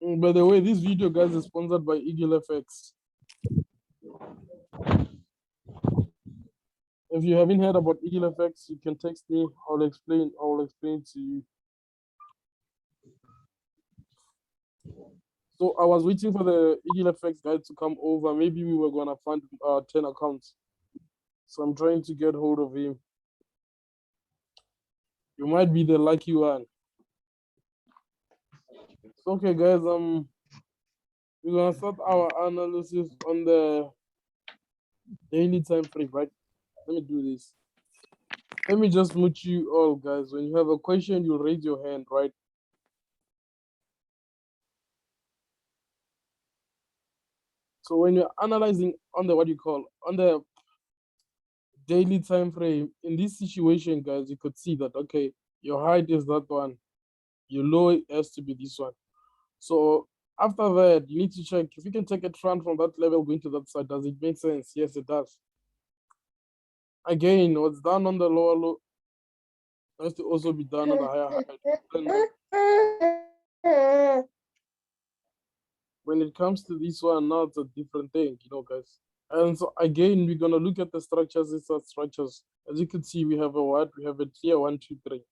By the way, this video, guys, is sponsored by EAGLEFX. If you haven't heard about EAGLEFX, you can text me. I'll explain to you. So I was waiting for the EAGLEFX guy to come over. Maybe we were gonna find 10 accounts. So I'm trying to get hold of him. You might be the lucky one. So, okay, guys, we're gonna start our analysis on the daily time frame, right? Let me do this. Let me just mute you all, guys. When you have a question, you raise your hand, right? So when you're analyzing on the on the daily time frame, in this situation, guys, you could see that, okay, your height is that one, your low has to be this one. So after that, you need to check if you can take a trend from that level going to that side. Does it make sense? Yes, it does. Again, what's done on the lower low has to also be done on the higher height. When it comes to this one, now it's a different thing, guys. And so again, we're gonna look at the structures. These are structures. As you can see, we have a what? We have a tier 1, 2, 3.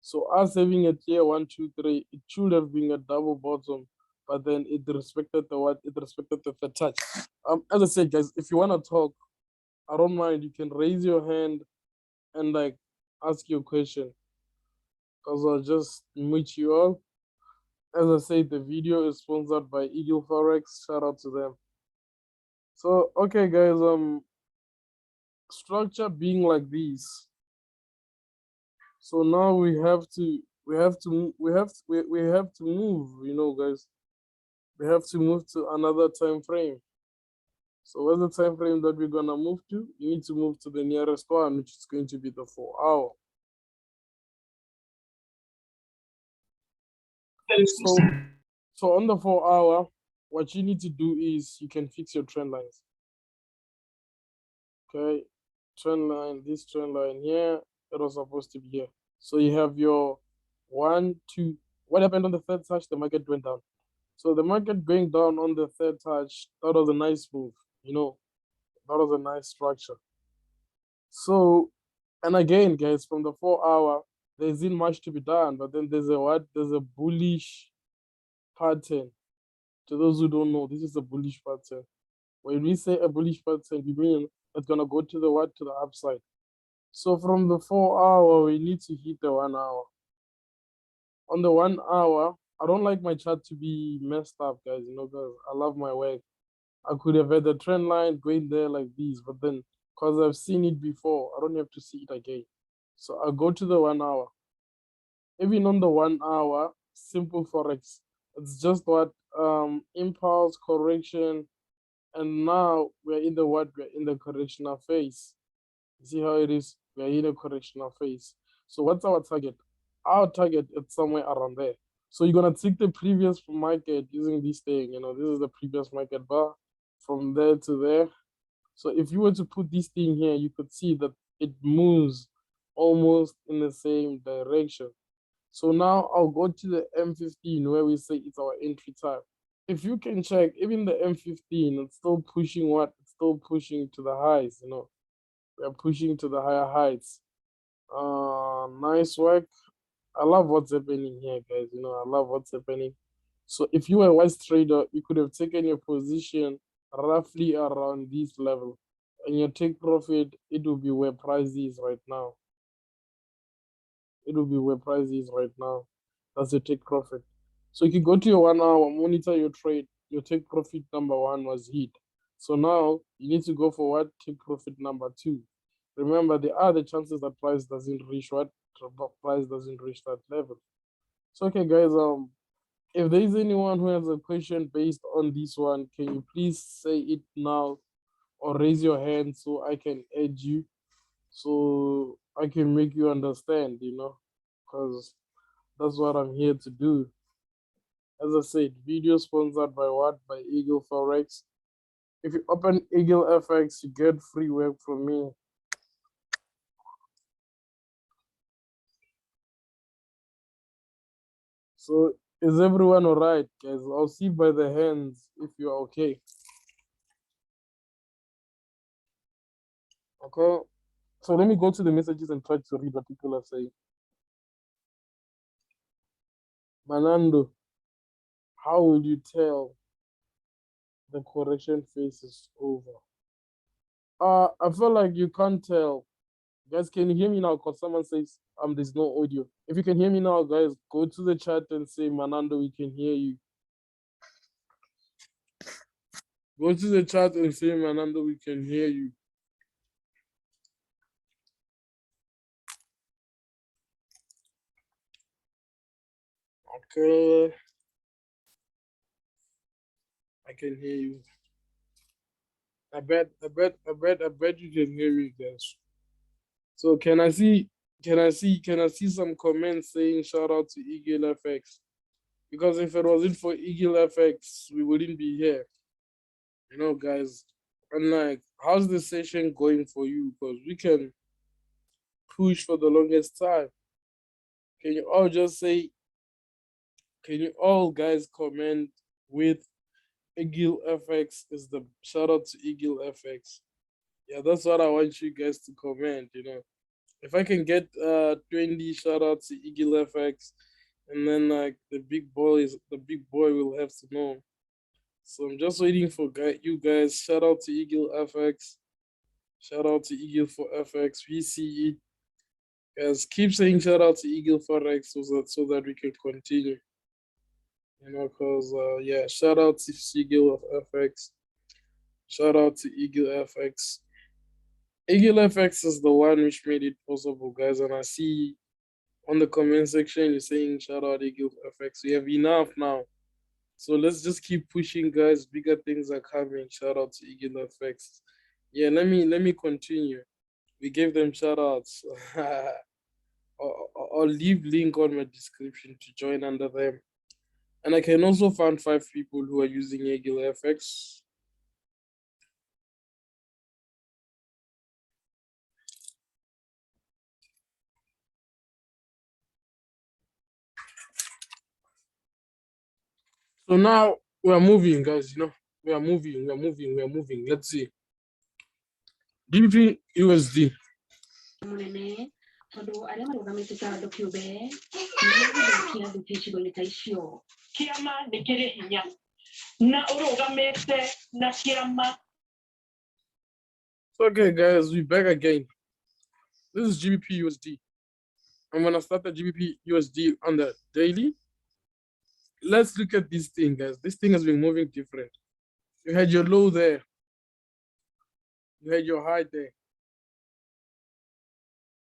So us having a tier 1, 2, 3, it should have been a double bottom, but then it respected the what? It respected the third touch. As I said, guys, if you wanna talk, I don't mind. You can raise your hand and like ask your question, because I'll just meet you all. As I said, the video is sponsored by EAGLEFX. Shout out to them. So okay, guys, structure being like this. So now we have to move, guys. We have to move to another time frame. So what's the time frame that we're gonna move to? You need to move to the nearest one, which is going to be the 4-hour. So on the 4-hour, what you need to do is you can fix your trend lines. Okay, trend line, this trend line here, it was supposed to be here. So you have your 1, 2. What happened on the third touch? The market went down. So the market going down on the third touch, that was a nice move, that was a nice structure. So, and again, guys, from the 4-hour, there isn't much to be done, but then there's a what? There's a bullish pattern. To those who don't know, this is a bullish pattern. When we say a bullish pattern, we mean it's gonna go to the what? To the upside. So from the 4-hour, we need to hit the 1 hour. On the 1 hour, I don't like my chart to be messed up, guys, because I love my work. I could have had the trend line going there like this, but then because I've seen it before, I don't have to see it again. So I'll go to the 1 hour. Even on the 1 hour, simple Forex. It's just what impulse correction. And now we're in the what? We're in the correctional phase. You see how it is? We're in a correctional phase. So what's our target? Our target is somewhere around there. So you're gonna take the previous market using this thing, this is the previous market bar from there to there. So if you were to put this thing here, you could see that it moves almost in the same direction. So now I'll go to the M15 where we say it's our entry time. If you can check, even the M15, it's still pushing what? It's still pushing to the highs, We're pushing to the higher heights. Nice work. I love what's happening here, guys. I love what's happening. So if you were a wise trader, you could have taken your position roughly around this level. And your take profit, it will be where price is right now. It will be where price is right now. That's your take profit. So you can go to your 1 hour, monitor your trade. Your take profit number 1 was hit. So now you need to go for what? Take profit number 2. Remember, there are the chances that price doesn't reach what? Price doesn't reach that level. So okay, guys, if there is anyone who has a question based on this one, can you please say it now or raise your hand so I can add you, so I can make you understand, because that's what I'm here to do. As I said, video sponsored by what? By EAGLEFX. If you open EAGLEFX, you get free work from me. So Is everyone all right, guys? I'll see by the hands if you're okay. Okay. So let me go to the messages and try to read what people are saying. Manando, how will you tell the correction phase is over? I feel like you can't tell. Guys, can you hear me now? Because someone says there's no audio. If you can hear me now, guys, go to the chat and say, Manando, we can hear you. Go to the chat and say, Manando, we can hear you. Okay. I can hear you. I bet you can hear me, guys. So can I see some comments saying shout out to EAGLEFX? Because if it wasn't for EAGLEFX, we wouldn't be here. You know, guys. And like, how's the session going for you? Because we can push for the longest time. Can you all just say, can you all guys comment with EAGLEFX is the shout out to EAGLEFX? Yeah, that's what I want you guys to comment, you know. If I can get 20 shout out to EAGLEFX, and then like the big boy will have to know. So I'm just waiting for you guys. Shout out to EAGLEFX. Shout out to Eagle for FX. We see it. Guys, keep saying shout out to Eagle for X so that we can continue. You know, cause yeah, shout out to Eagle of FX. Shout out to EAGLEFX. EAGLEFX is the one which made it possible, guys. And I see on the comment section you're saying shout out EAGLEFX. We have enough now. So let's just keep pushing, guys. Bigger things are coming. Shout out to EAGLEFX. Yeah, let me continue. We gave them shout outs. I'll leave link on my description to join under them. And I can also find 5 people who are using EAGLEFX. So now we are moving, guys. You know, we are moving. Let's see. GBP USD. So okay, guys, we back again. This is GBP USD. I'm gonna start the GBP USD on the daily. Let's look at this thing, guys. This thing has been moving different. You had your low there. You had your high there.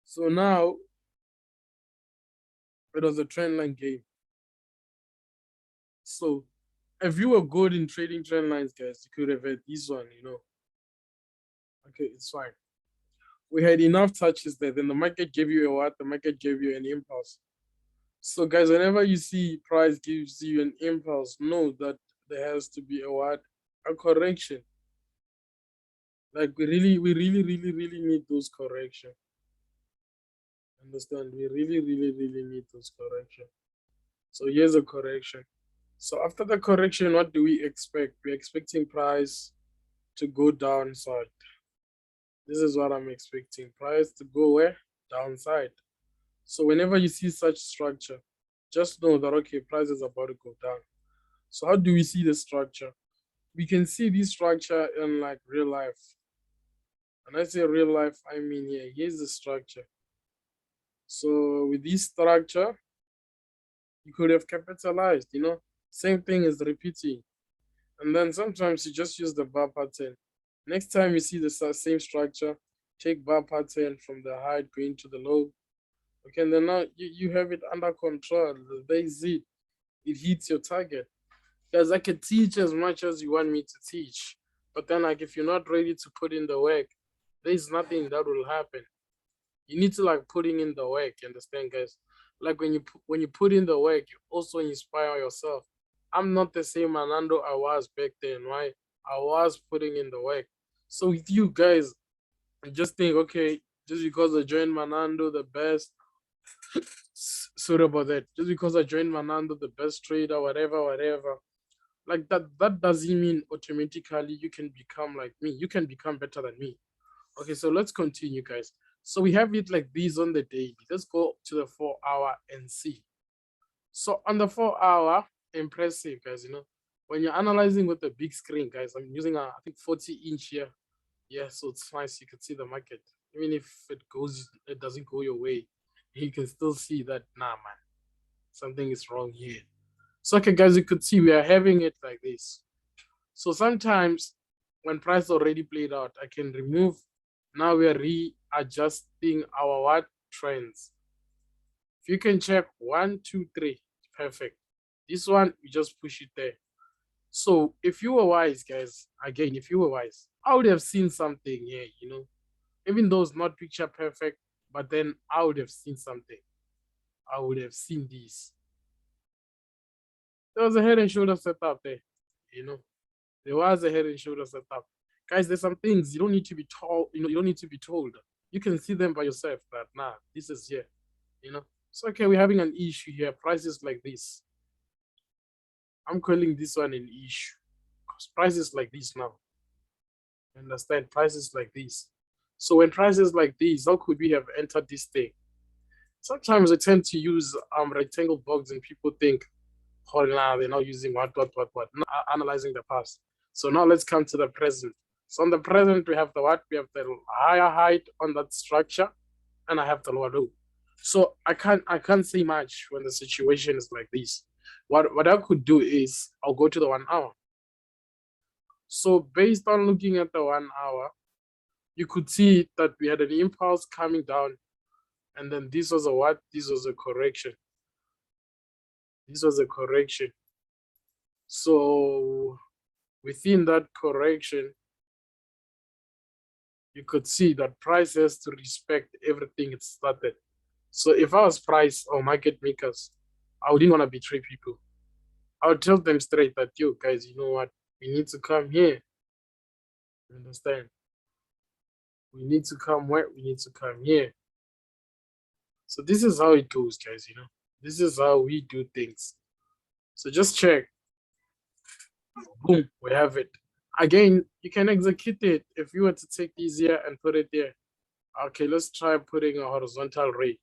So now it was a trend line game. So if you were good in trading trend lines, guys, you could have had this one, you know. Okay, it's fine. We had enough touches there. Then the market gave you a what? The market gave you an impulse. So guys, whenever you see price gives you an impulse, know that there has to be a what? A correction. Like we really need those correction. Understand? We really need those correction. So here's a correction. So after the correction, what do we expect? We're expecting price to go downside. This is what I'm expecting. Price to go where? Downside. So whenever you see such structure, just know that, okay, price is about to go down. So how do we see the structure? We can see this structure in like real life. And I say real life, I mean here, here's the structure. So with this structure, you could have capitalized, you know, same thing is repeating. And then sometimes you just use the bar pattern. Next time you see the same structure, take bar pattern from the high going to the low. Okay, and then now you have it under control. There's it. It hits your target. Guys, I can teach as much as you want me to teach. But then like if you're not ready to put in the work, there's nothing that will happen. You need to like putting in the work, you understand, guys? Like when you put in the work, you also inspire yourself. I'm not the same Manando I was back then, right? I was putting in the work. So with you guys, I just think, okay, just because I joined Manando the best, Sorry about that. Just because I joined Manando, the best trader, whatever. Like that doesn't mean automatically you can become like me. You can become better than me. Okay, so let's continue, guys. So we have it like this on the daily. Let's go to the 4-hour and see. So on the 4-hour, impressive, guys. When you're analyzing with the big screen, guys, I'm using I think 40-inch here. Yeah, so it's nice. You can see the market. Even if it doesn't go your way, you can still see that, nah, man, something is wrong here. So, okay, guys, you could see we are having it like this. So sometimes when price already played out, I can remove. Now we are readjusting our what trends. If you can check 1, 2, 3, perfect. This one, we just push it there. So if you were wise, guys, again, if you were wise, I would have seen something here, even though it's not picture perfect, but then I would have seen something. I would have seen this. There was a head and shoulder setup there, There was a head and shoulder setup. Guys, there's some things you don't need to be told, you don't need to be told. You can see them by yourself that, nah, this is here, So, okay, we're having an issue here. Prices like this. I'm calling this one an issue because prices like this now. Understand? Prices like this. So when prices like these, how could we have entered this thing? Sometimes I tend to use rectangle box and people think, oh, nah, they're not using what, not analyzing the past. So now let's come to the present. So on the present, we have the what? We have the higher height on that structure, and I have the lower low. So I can't say much when the situation is like this. What I could do is I'll go to the 1 hour. So based on looking at the 1 hour, you could see that we had an impulse coming down, and then this was a what? This was a correction. This was a correction. So within that correction, you could see that price has to respect everything it started. So if I was price or market makers, I wouldn't want to betray people. I would tell them straight that, yo, guys, you know what? We need to come here. You understand? We need to come where? We need to come here. So this is how it goes, guys, This is how we do things. So just check. Boom, we have it. Again, you can execute it if you were to take this here and put it there. Okay, let's try putting a horizontal ray.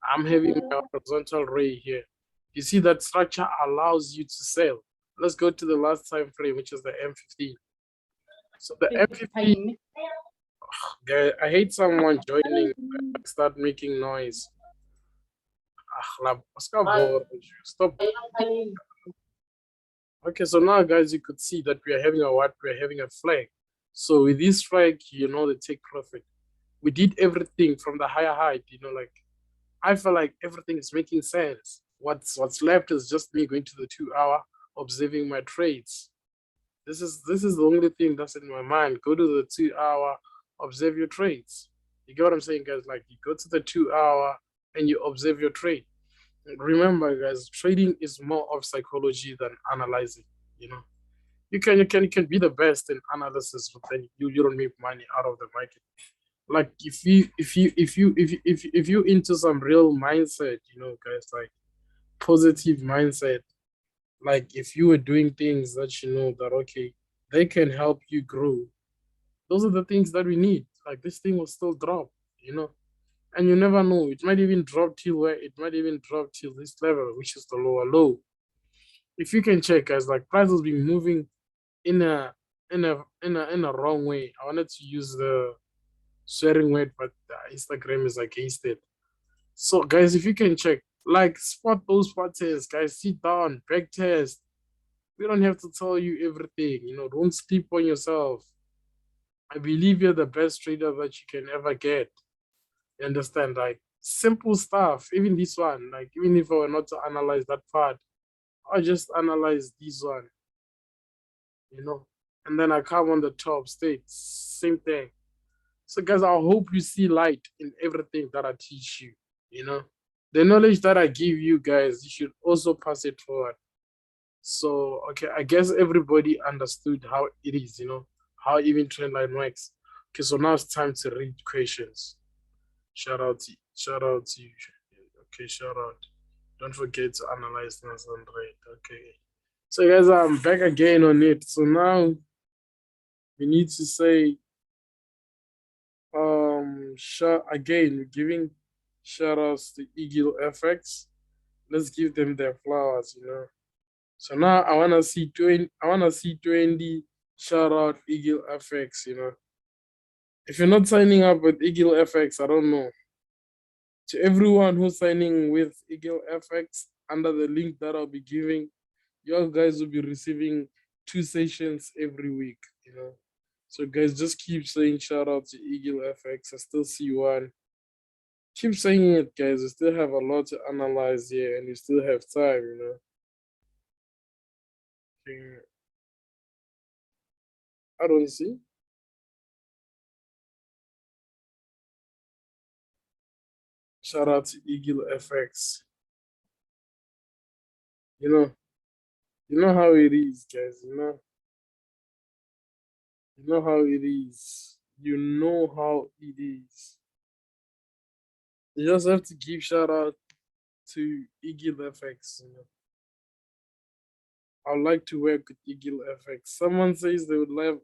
I'm having a horizontal ray here. You see that structure allows you to sell. Let's go to the last time frame, which is the M15. So the M15, I hate someone joining, start making noise. Stop. Okay, so now, guys, you could see that we are having a what? We are having a flag. So with this flag, they take profit. We did everything from the higher height, like I feel like everything is making sense. What's left is just me going to the 2 hour, observing my trades. This is the only thing that's in my mind. Go to the 2 hour, observe your trades. You get what I'm saying, guys? Like you go to the 2 hour and you observe your trade. Remember, guys, trading is more of psychology than analyzing. You can be the best in analysis, but then you don't make money out of the market. Like if you into some real mindset, guys, like positive mindset, like if you were doing things that that okay, they can help you grow. Those are the things that we need. Like this thing will still drop, and you never know. It might even drop till where it might even drop till this level, which is the lower low. If you can check, guys, like price has been moving in a wrong way. I wanted to use the swearing word, but Instagram is against it. So, guys, if you can check, like spot those patterns, guys, sit down, back test. We don't have to tell you everything. Don't sleep on yourself. I believe you're the best trader that you can ever get. You understand? Like simple stuff. Even this one, like even if I were not to analyze that part, I just analyze this one. And then I come on the top state, same thing. So, guys, I hope you see light in everything that I teach you. The knowledge that I give you guys, you should also pass it forward. So, okay, I guess everybody understood how it is, how even trend line works. Okay, so now it's time to read questions. Shout out to you. Okay, shout out. Don't forget to analyze this and rate. Okay. So guys, I'm back again on it. So now we need to say again, giving shout outs to EAGLEFX. Let's give them their flowers. So now I wanna see 20 shout out EAGLEFX. If you're not signing up with EAGLEFX, I don't know. To everyone who's signing with EAGLEFX under the link that I'll be giving, you guys will be receiving 2 sessions every week. So guys, just keep saying shout out to EAGLEFX. I still see one. Keep saying it, guys. We still have a lot to analyze here, and we still have time. Okay, I don't see. Shout out to EAGLEFX. You know, you know how it is, guys. You know how it is. You know how it is. You just have to give shout out to EAGLEFX. I'd like to work with EAGLEFX. Someone says they would love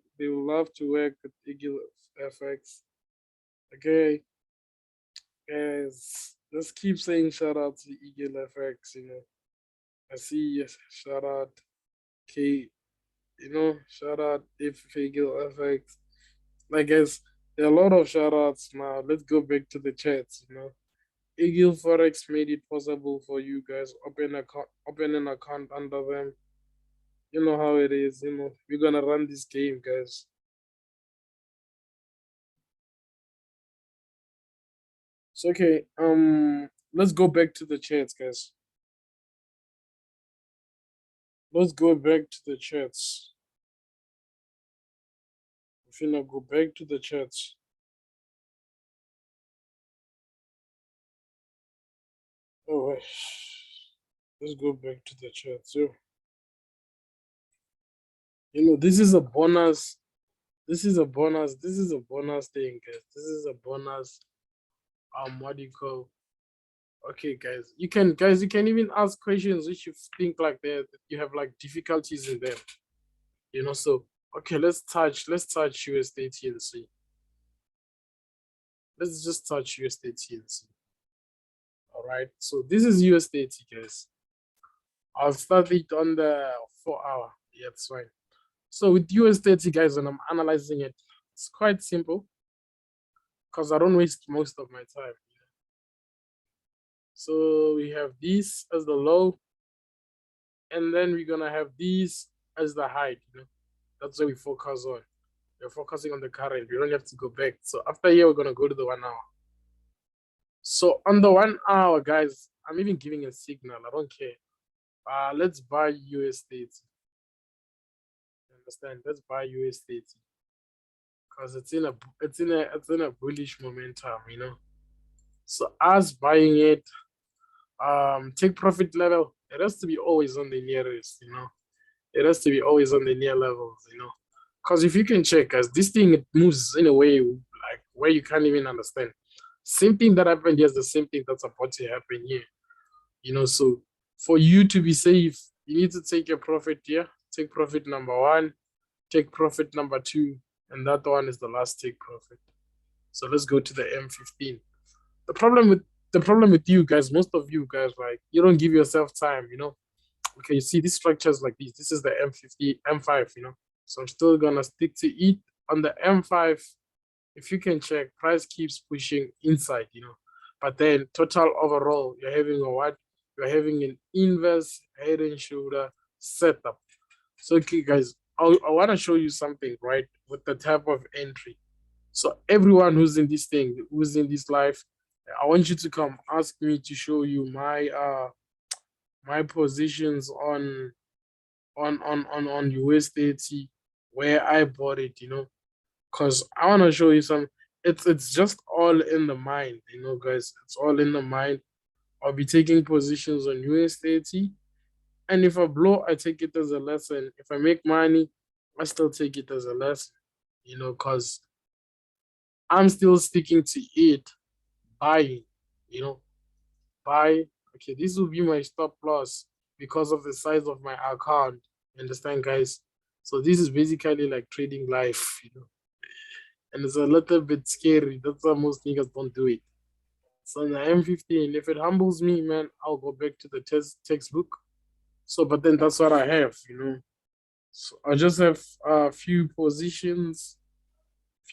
to work with EAGLEFX. Okay, guys, just keep saying shout out to EAGLEFX. I see yes, shout out K, shout out if EAGLEFX. Like guys, there are a lot of shout outs now. Let's go back to the chats. Eagle Forex made it possible for you guys open an account under them. You know how it is. We're gonna run this game, guys. It's okay. Let's go back to the chats, guys. Let's go back to the chats. If you now go back to the chats. Oh wait. Let's go back to the chat. So, this is a bonus. This is a bonus. This is a bonus thing, guys. This is a bonus. What do you call? Okay, guys. You can even ask questions which you think like that you have like difficulties in them. So okay, let's touch USDT and see. Let's just touch USDT and see. All right. So this is USDT, guys. I'll start it on the 4 hour. Yeah, it's fine. So with USDT, guys, when I'm analyzing it, it's quite simple because I don't waste most of my time. So we have this as the low, and then we're gonna have these as the high. That's what we focus on. We're focusing on the current. We don't have to go back. So after here, we're gonna go to the 1 hour. So on the 1 hour, guys, I'm even giving a signal. I don't care. Let's buy USDT. Understand? Let's buy USDT because it's in a bullish momentum. So us buying it, take profit level. It has to be always on the nearest. It has to be always on the near levels. Because if you can check, guys, this thing it moves in a way like where you can't even understand. Same thing that happened here is the same thing that's about to happen here. So for you to be safe, you need to take your profit here. Take profit number 1, take profit number 2, and that one is the last take profit. So let's go to the M15. The problem with you guys, most of you guys, like you don't give yourself time. Okay, you see these structures like these. This is the M50, M5. So I'm still gonna stick to it on the M5. If you can check, price keeps pushing inside. But then total overall, you're having a what? You're having an inverse head and shoulder setup. So okay, guys, I want to show you something, right? With the type of entry. So everyone who's in this thing, who's in this life, I want you to come ask me to show you my positions on USDT where I bought it. Because I want to show you some. It's just all in the mind, guys. It's all in the mind. I'll be taking positions on USDT, and if I blow, I take it as a lesson. If I make money, I still take it as a lesson. Because I'm still sticking to it, buying. buy. Okay, this will be my stop loss because of the size of my account. Understand, guys? So this is basically like trading life, and it's a little bit scary. That's why most niggas don't do it. So the M15, if it humbles me, man, I'll go back to the textbook. So, but then that's what I have. So I just have a few positions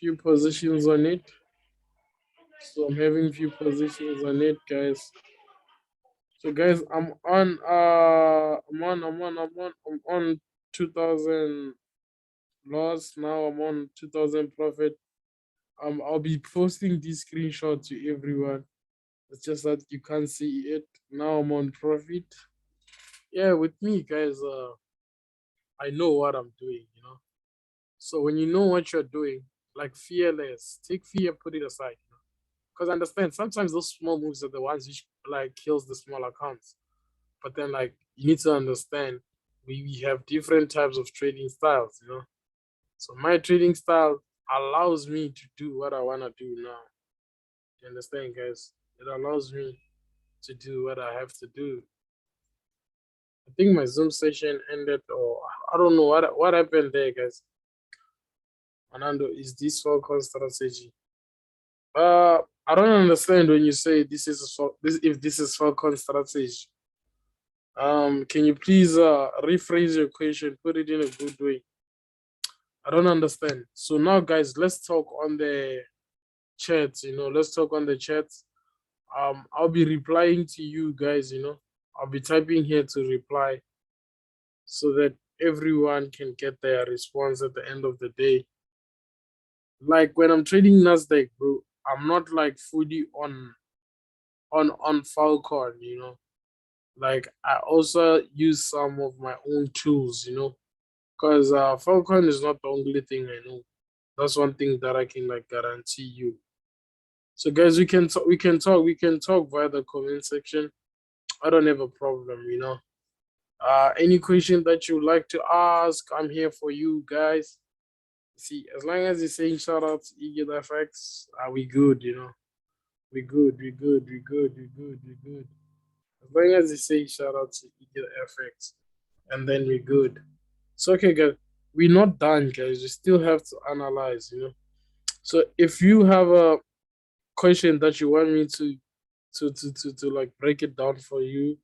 on it. So I'm having few positions on it, guys. So guys, I'm on 2000 loss. Now I'm on 2000 profit. I'll be posting this screenshot to everyone. It's just that you can't see it. Now I'm on profit. Yeah, with me, guys, I know what I'm doing. So when you know what you're doing, like fearless, take fear, put it aside. Because I understand sometimes those small moves are the ones which like kills the small accounts. But then like you need to understand we have different types of trading styles. So my trading style allows me to do what I wanna do now. You understand, guys? It allows me to do what I have to do. I think my Zoom session ended, or I don't know what happened there, guys. Anando, is this Falcon strategy? I don't understand when you say if this is Falcon strategy. Can you please rephrase your question, put it in a good way? I don't understand. So now, guys, let's talk on the chat. Let's talk on the chat. I'll be replying to you guys. I'll be typing here to reply so that everyone can get their response at the end of the day. Like when I'm trading Nasdaq, bro, I'm not like fully on Falcon. Like I also use some of my own tools. Because Falcon is not the only thing I know. That's one thing that I can like guarantee you. So guys, we can talk via the comment section. I don't have a problem. Any question that you like to ask, I'm here for you guys. See, as long as you're saying shout out to EAGLEFX, we good. We good, we good, we good, we good, we good. As long as you say shout out to EAGLEFX, and then we good. So okay, guys, we're not done, guys. We still have to analyze. So if you have a question that you want me to like break it down for you,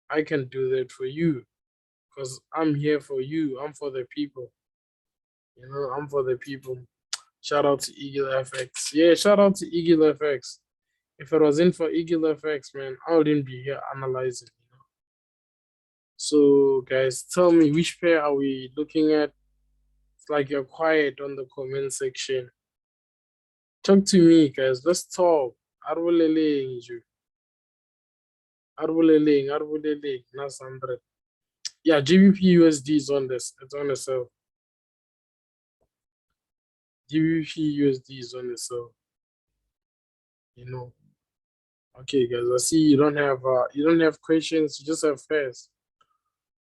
I can do that for you because I'm here for you. I'm for the people. I'm for the people. Shout out to EAGLEFX. Yeah, shout out to EAGLEFX. If it wasn't for EAGLEFX, man, I wouldn't be here analyzing. So, guys, tell me which pair are we looking at? It's like you're quiet on the comment section. Talk to me, guys. Let's talk. Arbuleleng, you. Arbuleleng, that's 100. Yeah, GBP USD is on this. It's on the sell. GBP USD is on the sell. You know. Okay, guys. I see you don't have questions. You just have fears.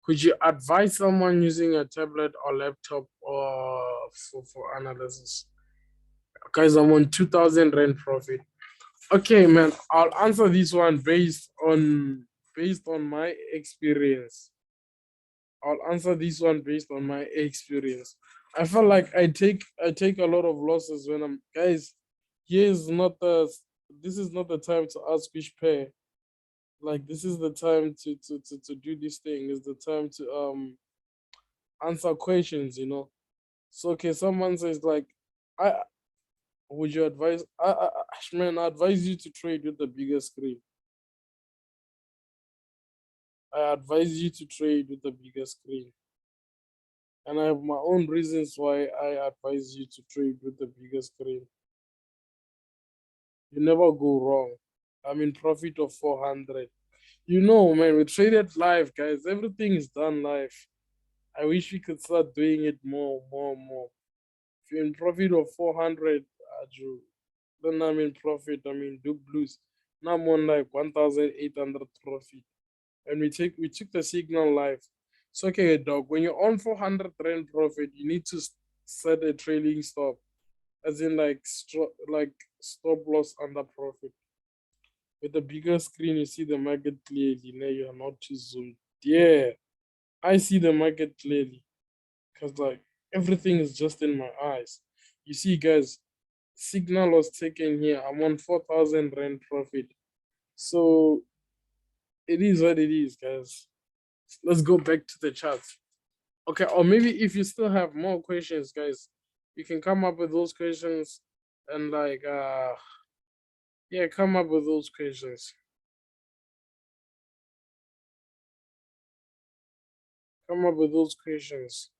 Could you advise someone using a tablet or laptop or for analysis? Guys, I'm on 2,000 rand profit. Okay, man. I'll answer this one based on my experience. I'll answer this one based on my experience. I feel like I take a lot of losses when I'm guys. This is not the time to ask which pair. Like this is the time to do this thing. It's the time to answer questions. So okay, someone says like, I would you advise? Man, I advise you to trade with the bigger screen. I advise you to trade with the bigger screen. And I have my own reasons why I advise you to trade with the bigger screen. You never go wrong. I'm in profit of 400. Man, we traded live, guys. Everything is done live. I wish we could start doing it more, more, more. If you're in profit of 400, Drew, then I'm in profit. I mean, do blues. Now I'm on like 1,800 profit. And we took the signal live. So okay, dog. When you're on 400 rand profit, you need to set a trailing stop, as in like stop loss under profit. With the bigger screen, you see the market clearly. Now you are not too zoomed. Yeah, I see the market clearly because like everything is just in my eyes. You see, guys, signal was taken here. I'm on 4,000 rand profit. So it is what it is, guys. Let's go back to the charts. Okay, or maybe if you still have more questions, guys, you can come up with those questions and like yeah, come up with those questions. Come up with those questions.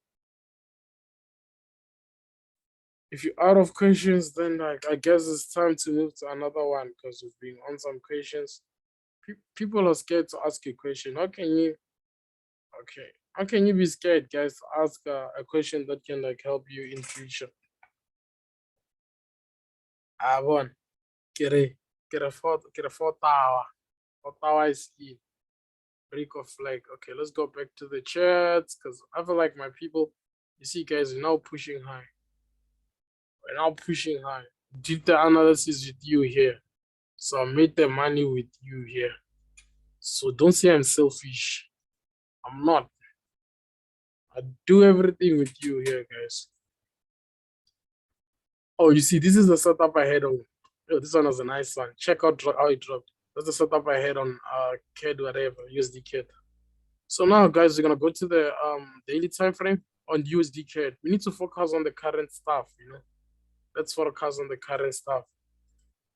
If you're out of questions, then like I guess it's time to move to another one because we've been on some questions. People are scared to ask a question. How can you? Okay, how can you be scared, guys, to ask a question that can like help you in future? One, get a 4 tower. 4 tower is in. Break of flag. Okay, let's go back to the chats because I feel like my people, you see, guys, we're now pushing high. We're now pushing high. Did the analysis with you here. So I made the money with you here. So don't say I'm selfish. I'm not. I do everything with you here, guys. Oh, you see, this is the setup I had on. Oh, this one was a nice one. Check out how it dropped. That's the setup I had on CAD, whatever, USD CAD. So now, guys, we're gonna go to the daily time frame on USD CAD. We need to focus on the current stuff, you know. Let's focus on the current stuff.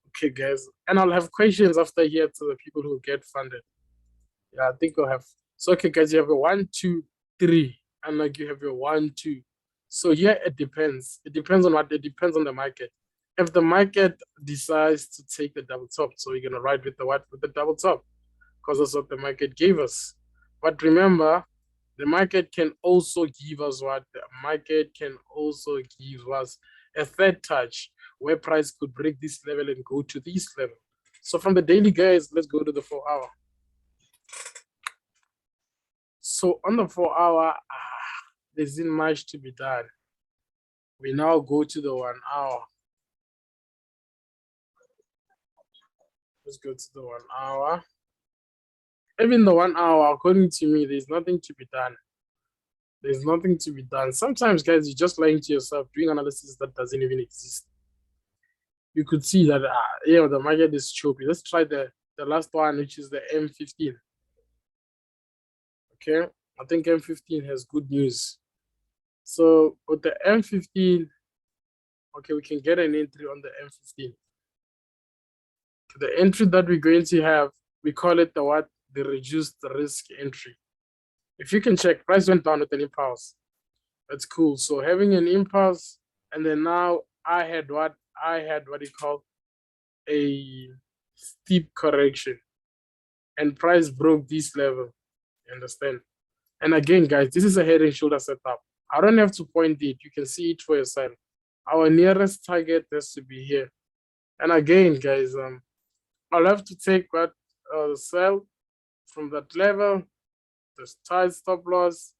Okay, guys. And I'll have questions after here to the people who get funded. Yeah, I think I'll have. So, okay, guys, you have a 1, 2, 3, and like you have your 1, 2. So, yeah, it depends. It depends on what, it depends on the market. If the market decides to take the double top, so you're going to ride with the what? With the double top, because that's what the market gave us. But remember, the market can also give us what? The market can also give us a third touch where price could break this level and go to this level. So from the daily, guys, let's go to the 4 hour. So on the 4 hour, there isn't much to be done. We now go to the 1 hour. Let's go to the 1 hour. Even the 1 hour, according to me, there's nothing to be done. There's nothing to be done. Sometimes, guys, you're just lying to yourself, doing analysis that doesn't even exist. You could see that, yeah, the market is choppy. Let's try the last one, which is the M15. Okay, I think M15 has good news. So with the M15, okay, we can get an entry on the M15. The entry that we're going to have, we call it the what? The reduced risk entry. If you can check, price went down with an impulse. That's cool. So having an impulse, and then now I had what you call a steep correction, and price broke this level. You understand? And again, guys, this is a head and shoulder setup. I don't have to point it. You can see it for yourself. Our nearest target has to be here. And again, guys, I'll have to take what sell from that level, the tight stop loss,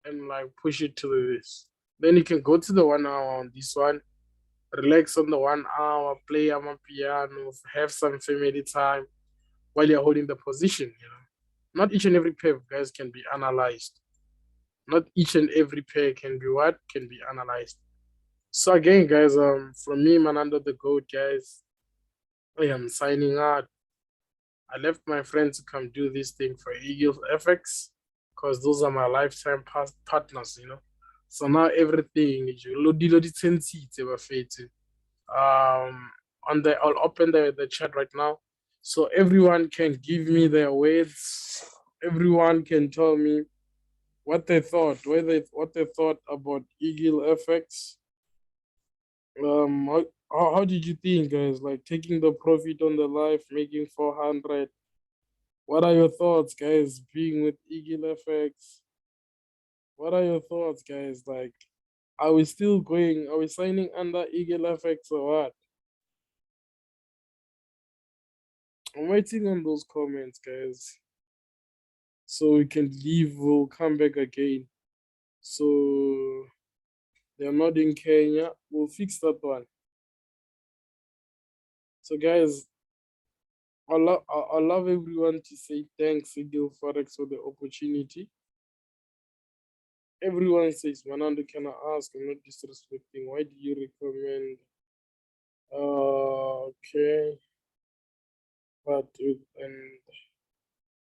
and like push it to this. Then you can go to the 1 hour on this one, relax on the 1 hour, play a piano, have some family time while you're holding the position. You know, not each and every pair, guys, can be analyzed. Not each and every pair can be what can be analyzed. So again, guys, from me, Manando the Goat, guys, I am signing out. I left my friend to come do this thing for EAGLEFX because those are my lifetime past partners, you know. So now everything is on the I'll open the chat right now. So everyone can give me their words. Everyone can tell me what they thought, what they thought about EAGLEFX. How did you think, guys? Like taking the profit on the life, making 400. What are your thoughts, guys? Being with EAGLEFX. What are your thoughts, guys? Like, are we still going? Are we signing under EAGLEFX or what? I'm waiting on those comments, guys. So we can leave. We'll come back again. So they're not in Kenya. We'll fix that one. So, guys, I love everyone to say thanks, EAGLEFX, for the opportunity. Everyone says, Manando, can I ask? I'm not disrespecting. Why do you recommend? Okay. But and